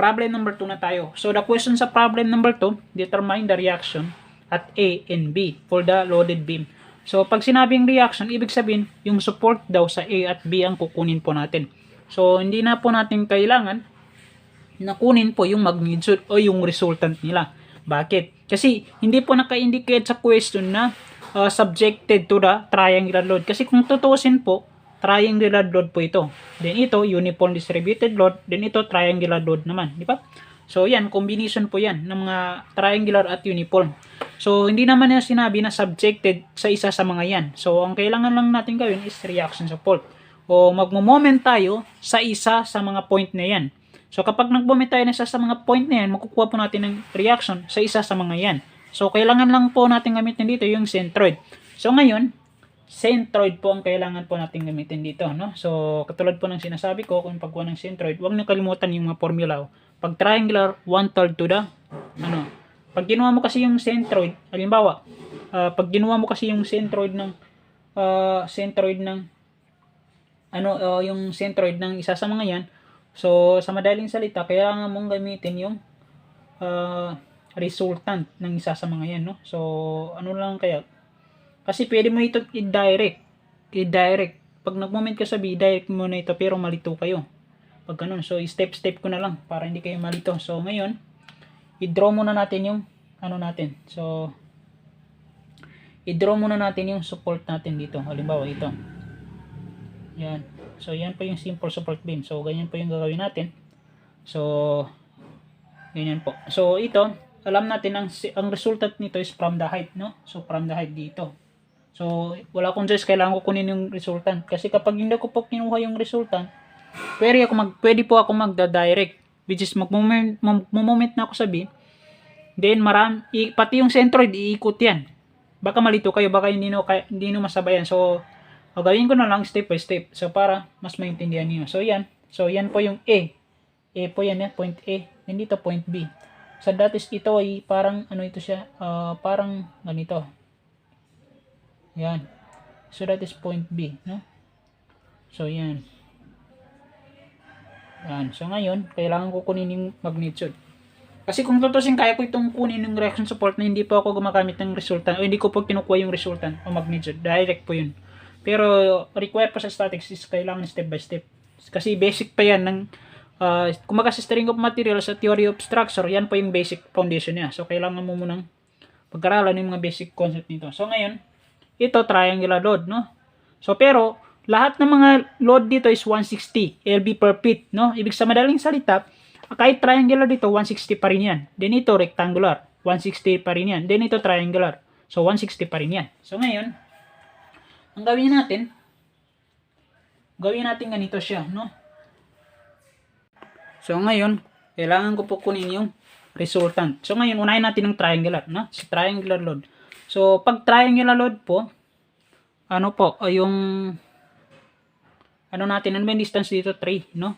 problem number 2 na tayo. So the question sa problem number 2, determine the reaction at A and B for the loaded beam. So pag sinabing reaction, ibig sabihin yung support daw sa A at B ang kukunin po natin. So hindi na po natin kailangan na kunin po yung magnitude o yung resultant nila. Bakit? Kasi hindi po naka-indicate sa question na subjected to the triangular load. Kasi kung tutuusin po, triangular load po ito. Then ito, uniform distributed load. Then ito, triangular load naman. Di ba? So yan, combination po yan ng mga triangular at uniform. So hindi naman na sinabi na subjected sa isa sa mga yan. So ang kailangan lang natin gawin is reaction support. O magmo-moment tayo sa isa sa mga point na yan. So kapag nag-moment tayo na isa sa mga point na yan, makukuha po natin ng reaction sa isa sa mga yan. So kailangan lang po natin gamitin dito yung centroid. So ngayon, centroid po ang kailangan po natin gamitin dito, no? So katulad po ng sinasabi ko, kung pagkuha ng centroid, huwag niyo kalimutan yung mga formula. Pag triangular, 1/3 to the pag ginawa mo kasi yung centroid, halimbawa, pag ginawa mo kasi yung centroid ng yung centroid ng isa sa mga yan, so sa madaling salita, kailangan mong gamitin yung resultant ng isa sa mga yan, no? So ano lang kaya? Kasi pwede mo ito i-direct. Pag nag-moment ka sa B, direct mo na ito pero malito kayo. Pag ganun, so step-step ko na lang para hindi kayo malito. So ngayon, i-draw muna natin yung natin. So i-draw muna natin yung support natin dito. Halimbawa ito. Yan. So yan po yung simple support beam. So ganyan po yung gagawin natin. So ganyan po. So ito, alam natin ang resultant nito is from the height, no? So from the height dito. So wala akong choice, kailangan ko kunin yung resultant. Kasi kapag hindi ko po kinuha yung resultant, pwede po ako magda-direct, which is mag-moment na ako sa B. Then pati yung centroid iikot yan. Baka malito kayo, baka hindi nyo masabayan. So gawin ko na lang step by step. So para mas maintindihan niyo. So yan po yung A. A po yan, point A. Then dito point B. So that is ito ay parang ito siya, parang ganito. Yan. So that is point B, no? So yan. Yan. So ngayon, kailangan ko kunin yung magnitude. Kasi kung tutusin, kaya ko itong kunin yung reaction support na hindi po ako gumagamit ng resultant o hindi ko po kinukuha yung resultant o magnitude. Direct po yun. Pero required pa sa statics is kailangan step by step. Kasi basic pa yan ng kumaga sa string of materials sa theory of structure, yan po yung basic foundation niya. So kailangan mo munang pag-aralan yung mga basic concept nito. So ngayon, ito triangular load, no? So pero lahat ng mga load dito is 160 lb per feet, no? Ibig sa madaling salita, kahit triangular dito 160 pa rin yan. Then ito rectangular, 160 pa rin yan. Then ito triangular. So 160 pa rin yan. So ngayon, ang gawin natin ganito siya, no? So ngayon, kailangan ko po kunin yung resultant. So ngayon, unahin natin ng triangular, no? Si triangular load. So pag triangular load po, yung natin, ano ba yung distance dito? 3, no?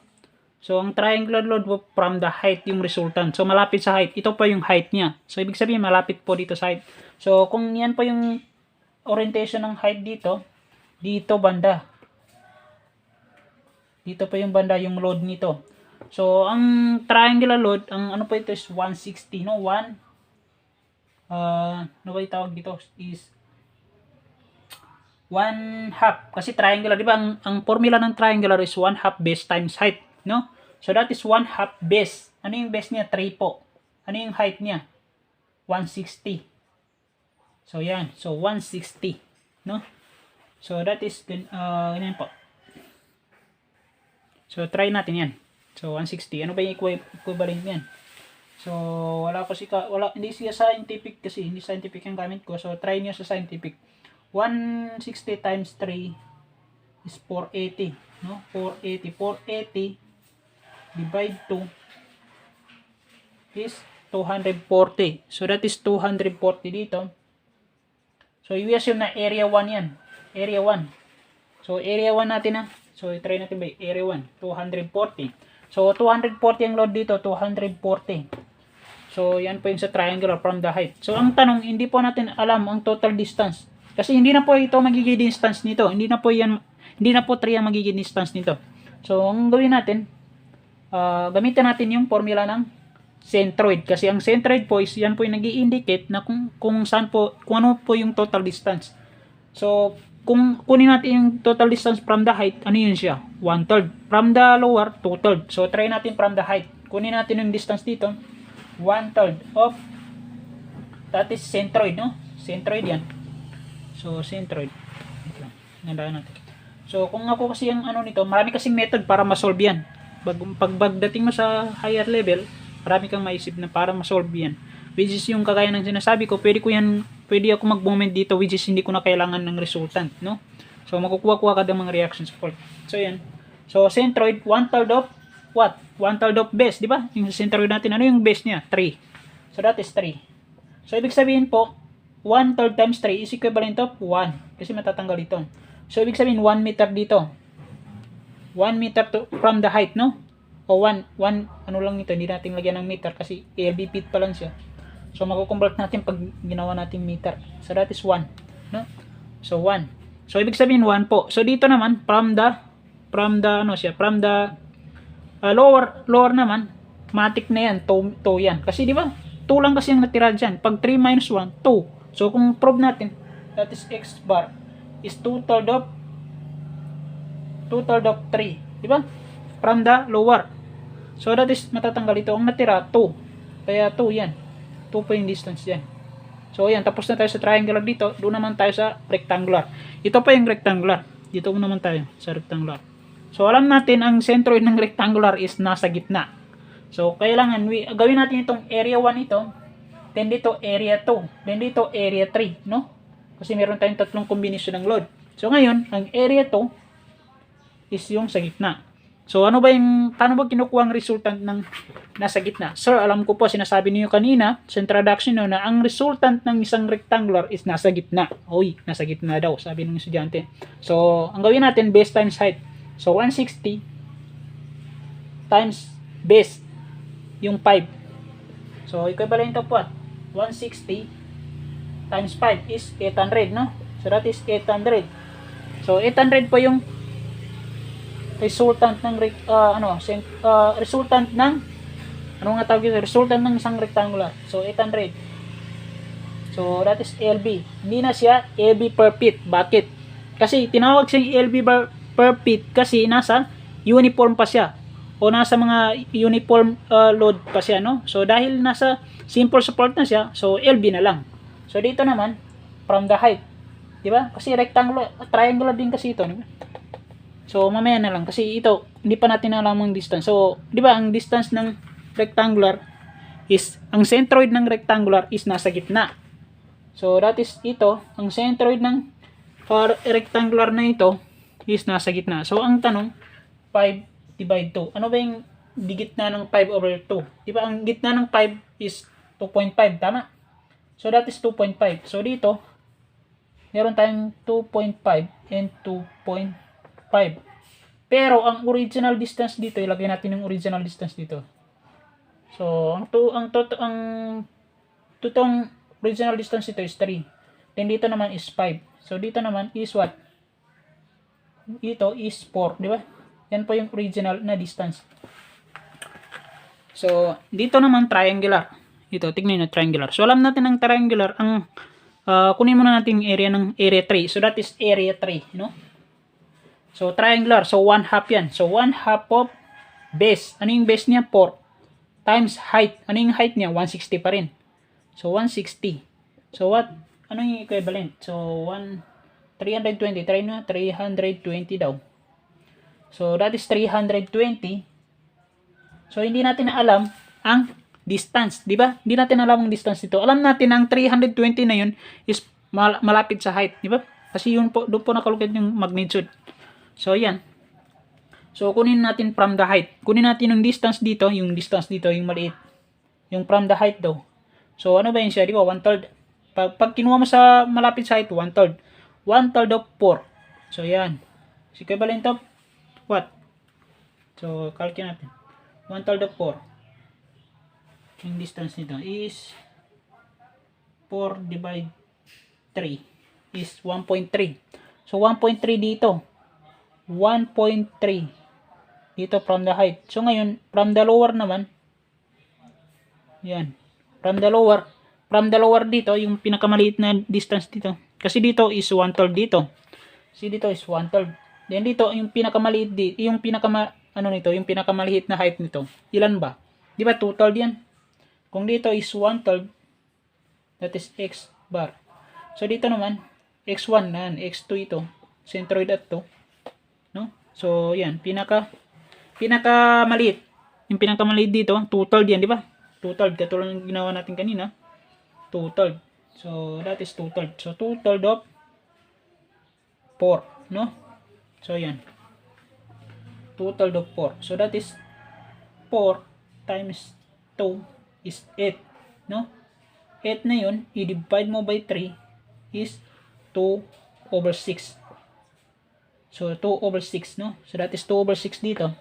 So ang triangular load po from the height yung resultant. So malapit sa height. Ito pa yung height niya. So ibig sabihin malapit po dito sa height. So kung yan po yung orientation ng height dito banda. Dito pa yung banda yung load nito. So ang triangular load, ang po ito is 160, no? Ano ba yung tawag dito is 1/2 kasi triangular, di ba? Ang formula ng triangular is 1/2 base times height, no? So that is 1/2 base. Ano yung base niya? 3 po. Ano yung height niya? 160. So yan. So 160, no? So that is ganyan po. So try natin yan. So 160. Ano ba yung equivalent niyan? So hindi siya scientific kasi, hindi scientific ang gamit ko. So try niyo sa scientific. 160 times 3 is 480, no? 480 divide 2 is 240. So that is 240 dito. So i-assume na area 1 yan. Area 1. So area 1 natin So i-try natin ba area 1, 240. So 240 ang load dito, 240. So yan po yung sa triangular from the height. So ang tanong, hindi po natin alam ang total distance. Kasi hindi na po ito magiging distance nito. Hindi na po 3 ang magiging distance nito. So ang gawin natin, gamitin natin yung formula ng centroid. Kasi ang centroid po is yan po yung nag-i-indicate na kung saan po, kung ano po yung total distance. So, kung kunin natin yung total distance from the height, ano yun siya? 1/3. From the lower, 2/3. So, try natin from the height. Kunin natin yung distance dito. 1/3 of, that is centroid, no? Centroid yan. So, centroid. Nandaan natin. So, kung ako kasi yung ano nito, marami kasing method para ma-solve yan. Pagdating mo sa higher level, marami kang maisip na para ma-solve yan. Which is yung kagaya ng sinasabi ko, pwede ako mag-moment dito, which is hindi ko na kailangan ng resultant, no? So, makukuha-kuha ka ng mga reaction support. So, yan. So, centroid, 1/3 of what? 1/3 of base, di ba? Yung centroid natin, ano yung base niya? 3. So, that is 3. So, ibig sabihin po, 1/3 times 3 is equivalent of 1. Kasi matatanggal ito. So, ibig sabihin, 1 meter dito. 1 meter from the height, no? O 1, ano lang ito, hindi natin lagyan ng meter kasi LB feet pa lang siya. So, makukonvert natin pag ginawa natin meter. So, that is 1, no? So, 1. So, ibig sabihin 1 po. So, dito naman, from the lower naman, matik na yan, 2 yan. Kasi, di ba, 2 lang kasi yung natira dyan. Pag 3 minus 1, 2. So, kung prove natin, that is x bar is 2/3 of 3. Di ba? From the lower. So, that is matatanggal ito. Ang natira, 2. Kaya 2 yan. 2 po yung distance yan. So, yan. Tapos na tayo sa triangular dito. Doon naman tayo sa rectangular. Ito pa yung rectangular. Dito naman tayo sa rectangular. So, alam natin ang centroid ng rectangular is nasa gitna. So, kailangan gawin natin itong area 1 ito. Then dito area 2. Then dito area 3. No? Kasi meron tayong tatlong kombinasyon ng load. So, ngayon, ang area 2 is yung sa gitna. So, paano ba kinukuha ang resultant ng nasa gitna? Sir, alam ko po, sinasabi niyo kanina sa introduction nyo na ang resultant ng isang rectangular is nasa gitna. Uy, nasa gitna daw, sabi ng estudyante. So, ang gawin natin, base times height. So, 160 times base, yung 5. So, equivalent of what? 160 times 5 is 800, no? So, that is 800. So, 800 po yung resultant ng resultant ng resultant ng isang rectangular. So 800. So that is LB. Hindi na siya LB per feet. Bakit? Kasi tinawag siyang LB per feet kasi nasa uniform pa siya o nasa mga uniform load pa siya, no? So dahil nasa simple support na siya, so LB na lang. So dito naman from the height, di ba? Kasi rectangular, triangular din kasi ito, di ba? So, mamaya na lang. Kasi ito, hindi pa natin alam ang distance. So, di ba, ang distance ng rectangular is, ang centroid ng rectangular is nasa gitna. So, that is ito, ang centroid ng rectangular na ito is nasa gitna. So, ang tanong, 5 divide 2. Ano ba yung gitna ng 5 over 2? Di ba, ang gitna ng 5 is 2.5, tama? So, that is 2.5. So, dito, meron tayong 2.5 and 2.5. Pero ang original distance dito, ilagay natin yung original distance dito. So, ang totoong original distance dito is 3. Then dito naman is 5. So, dito naman is what? Dito is 4, di ba? Yan po yung original na distance. So, dito naman triangular. Ito, tignan nyo, triangular. So, alam natin ang triangular, kunin muna natin yung area ng area 3. So, that is area 3, no? So, triangular. So, 1/2 yan. So, 1/2 of base. Ano yung base niya? 4. Times height. Ano yung height niya? 160 pa rin. So, 160. So, what? Ano yung equivalent? So, 320. Try na. 320 daw. So, that is 320. So, hindi natin alam ang distance. Di ba? Hindi natin alam ang distance dito. Alam natin ang 320 na yun is malapit sa height. Di ba? Kasi yun po, doon po nakalugad yung magnitude. So, yan. So, kunin natin from the height. Kunin natin yung distance dito, yung maliit. Yung from the height daw. So, ano ba yun siya? Di ba? 1/3. Pag kinuha mo sa malapit sa height, 1/3. 1/3 of 4. So, yan. Is equivalent of what? So, calculate natin. 1/3 of 4. Yung distance nito is 4 divide 3 is 1.3. So, 1.3 dito. 1.3 Dito from the height. So ngayon, from the lower naman, yan. From the lower dito, yung pinakamaliit na distance dito. Kasi dito is 1/3 dito. See, dito is 1/3. Then dito, yung pinakamaliit dito, yung yung pinakamaliit na height nito. Ilan ba? Di ba 2/3 yan? Kung dito is 1/3, that is x bar. So dito naman, x1 na yan, x2 ito. Centroid at to. No? So yan, pinakamaliit. Yung pinakamaliit dito, 2/3 yan, di ba? 2/3, katulad ng ginawa natin kanina. 2/3. So that is 2/3. So 2/3 of 4, no? So yan. 2/3 of 4. So that is 4 times 2 is 8, no? 8 na yun, i-divide mo by 3 is 2/6. So 2/6, no? So that is 2/6 dito.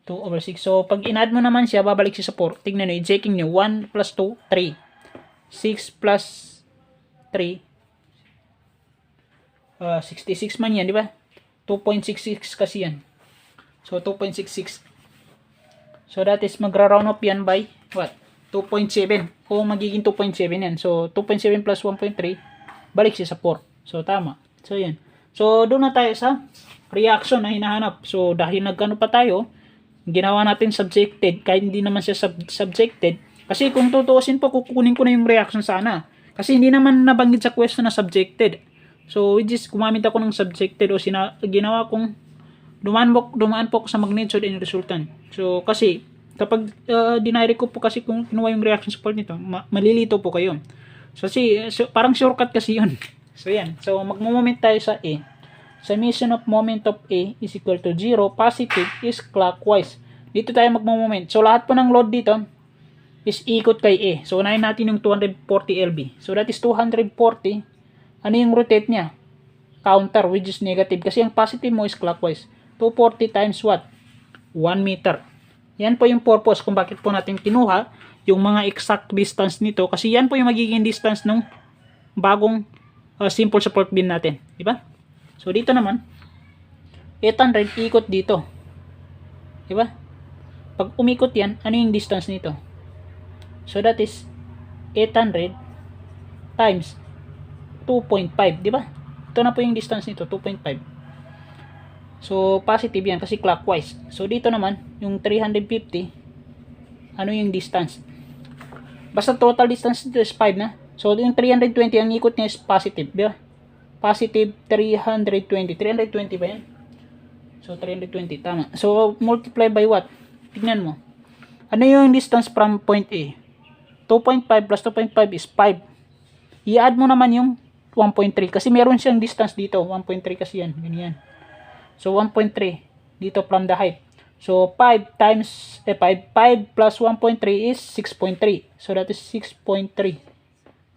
2/6. So pag in-add mo naman siya, babalik siya sa 4. Tignan nyo, i-checking nyo. 1 plus 2, 3. 6 plus 3. 66 man yan, di ba? 2.66 kasi yan. So 2.66. So that is magra-round up yan by what? 2.7. O magiging 2.7 yan. So 2.7 plus 1.3, balik siya sa 4. So tama. So yan. So doon na tayo sa reaction na hinahanap. So dahil nagkano pa tayo, ginawa natin subjected kahit hindi naman siya subjected. Kasi kung tutuusin po, kukunin ko na yung reaction sana. Kasi hindi naman nabanggit sa question na subjected. So which is gumamit ako ng subjected o ginawa kong dumaan po ako sa magnitude and resultant. So kasi kapag dinary ko po kasi kung kinuha yung reaction support nito, malilito po kayo. So parang shortcut kasi yun. So yan. So magmo-moment tayo sa A. Summation of moment of A is equal to 0. Positive is clockwise. Dito tayo magmo-moment. So lahat po ng load dito is ikot kay A. So unahin natin yung 240 lb. So that is 240. Ano yung rotate niya? Counter, which is negative. Kasi ang positive mo is clockwise. 240 times what? 1 meter. Yan po yung purpose kung bakit po natin kinuha yung mga exact distance nito. Kasi yan po yung magiging distance ng bagong simple support beam natin. Diba? So dito naman, 800 ikot dito. Diba? Pag umikot yan, ano yung distance nito? So that is 800 times 2.5, di ba? Ito na po yung distance nito, 2.5. So positive yan kasi clockwise. So dito naman, yung 350, ano yung distance? Basta total distance dito is 5 na. So yung 320, ang ikot niya is positive, di ba? Positive 320. 320 ba yan? So 320, tama. So multiply by what? Tignan mo. Ano yung distance from point A? 2.5 plus 2.5 is 5. I-add mo naman yung 1.3 kasi meron siyang distance dito. 1.3 kasi yan. Ganyan. So 1.3 dito from the height. So 5 times 5 plus 1.3 is 6.3. So that is 6.3.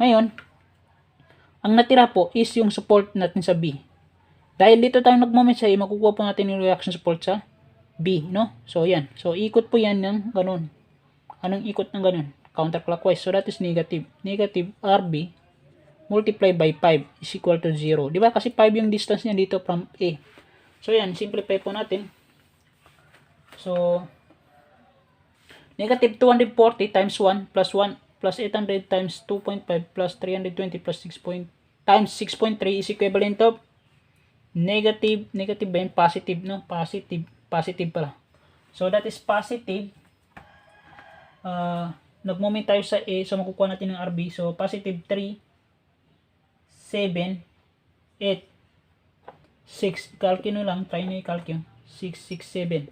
Ngayon, ang natira po is yung support natin sa B. Dahil dito tayo nag-moment sa A, makukuha po natin yung reaction support sa B, no? So yan. So ikot po yan ng ganun. Anong ikot ng ganun? Counterclockwise. So that is negative. Negative RB multiply by 5 is equal to 0. Di ba? Kasi 5 yung distance niya dito from A. So yan, simplify po natin. So negative 240 times 1 plus 800 times 2.5 plus 320 plus 6 times 6.3 is equivalent of negative ba yun? Positive, no? Positive pala. So that is positive. Nag-moment tayo sa A, so makukuha natin ng RB. So positive 3 7, 8, 6, calculate lang, try nyo i-calculate, 6, 6, 7,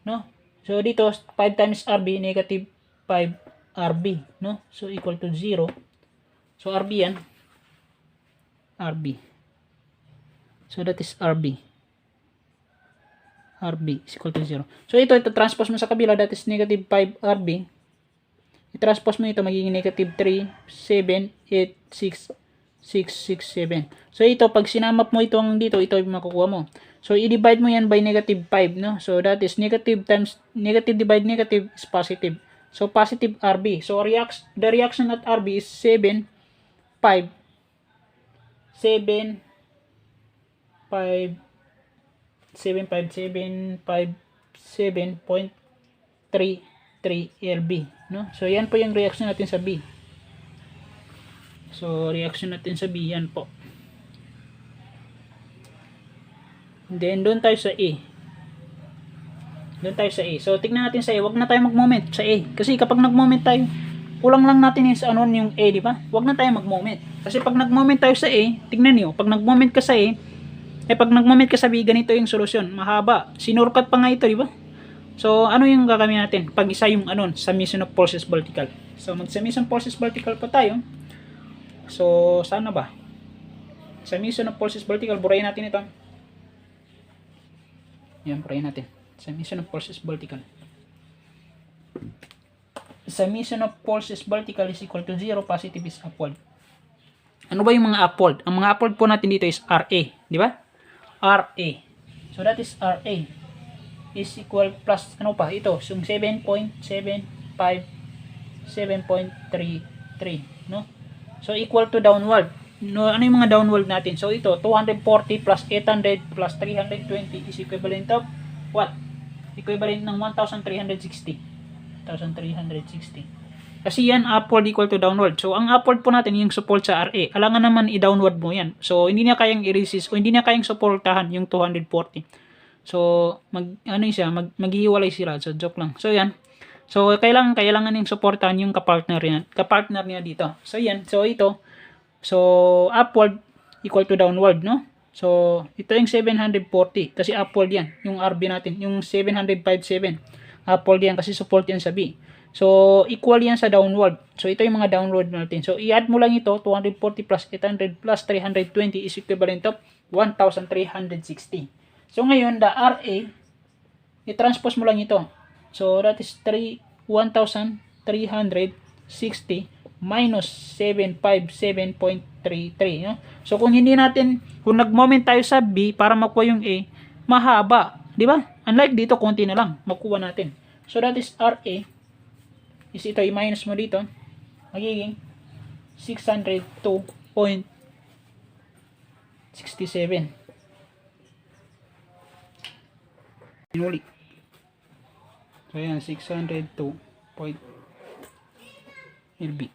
no? So dito, 5 times RB, negative 5 RB, no? So equal to 0. So RB yan, RB. So that is RB. RB is equal to 0. So ito transpose mo sa kabila, that is negative 5 RB. I-transpose mo ito, magiging negative 3, 7, 8, 6, 6, 6, 7. So ito, pag sinamap mo itong dito, ito yung makukuha mo. So i-divide mo yan by negative 5, no? So that is negative times negative divide negative is positive. So positive RB. So the reaction at RB is 7, 5, 7, 5, 7, 5, 7, 5, 7.33 LB, no? So yan po yung reaction natin sa B. So reaction natin sa B yan po. Then doon tayo sa A. So tignan natin sa A. Wag na tayo mag-moment sa A kasi kapag nag-moment tayo, kulang lang natin yung ano yung A, di ba? Wag na tayo mag-moment. Kasi pag nag-moment tayo sa A, tignan niyo, pag nag-moment ka sa A, pag nag-moment ka sa B, ganito yung solusyon. Mahaba. Sinurkat pa nga ito, di ba? So, ano yung gagawin natin? Pag isa yung summation of forces vertical. So, mag-summation forces vertical pa tayo. So, sana ba? Summation of forces vertical, burayin natin ito. Yan, burayin natin. Summation of forces vertical. Summation of forces vertical is equal to 0, positive is upward. Ano ba yung mga upward? Ang mga upward po natin dito is RA, di ba? RA. So that is RA is equal plus ano pa ito, yung 7.75 7.33, no? So equal to downward. No, ano yung mga downward natin? So ito 240 plus 800 plus 320 is equivalent of what? Equivalent ng 1,360. 1,360. Kasi yan upward equal to downward. So ang upward po natin yung support sa RA. Alangan naman i-downward mo yan. So hindi niya kayang i-resist o hindi niya kayang supportahan yung 240. So maghihiwalay sila. So joke lang. So yan. So kailangan yung supportahan yung kapartner niya dito. So yan. So ito. So upward equal to downward, no? So ito yung 740 kasi upward yan. Yung RB natin, yung 757. Upward yan kasi support yan sa B. So, equal yan sa downward. So, ito yung mga downward natin. So, i-add mo lang ito, 240 plus 800 plus 320 is equivalent of 1,360. So, ngayon, the RA, i-transpose mo lang ito. So, that is 1,360 minus 757.33. No? So, kung nag-moment tayo sa B para makuha yung A, mahaba. Di ba? Unlike dito, konti na lang makuha natin. So, that is RA. Is ito, i-minus mo dito. Magiging 602.67. Inuli. So, yan, 602. LB.